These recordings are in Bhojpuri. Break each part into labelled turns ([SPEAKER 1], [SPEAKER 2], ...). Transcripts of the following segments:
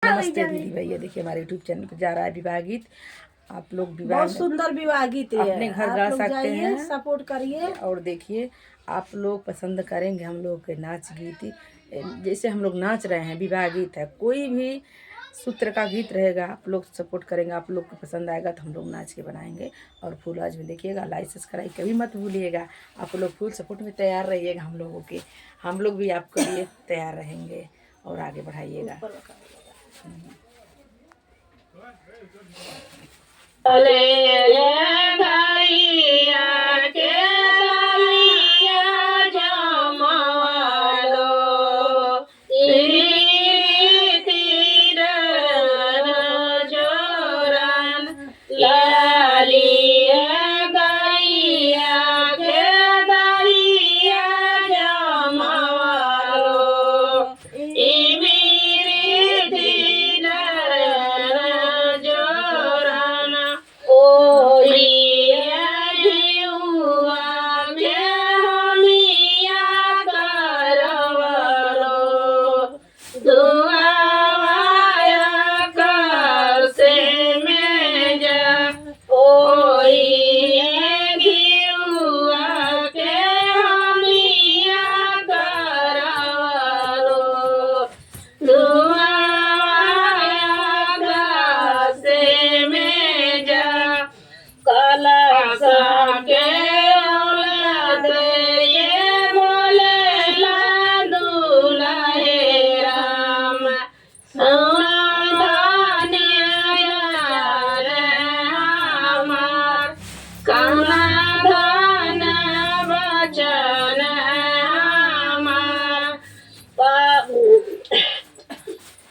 [SPEAKER 1] नमस्ते दीदी भैया, देखिए हमारे यूट्यूब चैनल पे जा रहा है विवाह गीत। आप लोग विवाह
[SPEAKER 2] बहुत सुंदर विवाह गीत है,
[SPEAKER 1] अपने घर गा सकते हैं,
[SPEAKER 2] सपोर्ट करिए।
[SPEAKER 1] और देखिए आप लोग पसंद करेंगे हम लोग के नाच गीत। जैसे हम लोग नाच रहे हैं, विवाह गीत है, कोई भी सूत्र का गीत रहेगा, आप लोग सपोर्ट करेंगे, आप लोग को पसंद आएगा तो हम लोग नाच के बनाएंगे। और फुल आज में देखिएगा, लाइक सब्सक्राइब कभी मत भूलिएगा। आप लोग फुल सपोर्ट में तैयार रहिएगा हम लोगों के, हम लोग भी आपके लिए तैयार रहेंगे और आगे बढ़ाइएगा।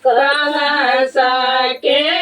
[SPEAKER 3] कलश के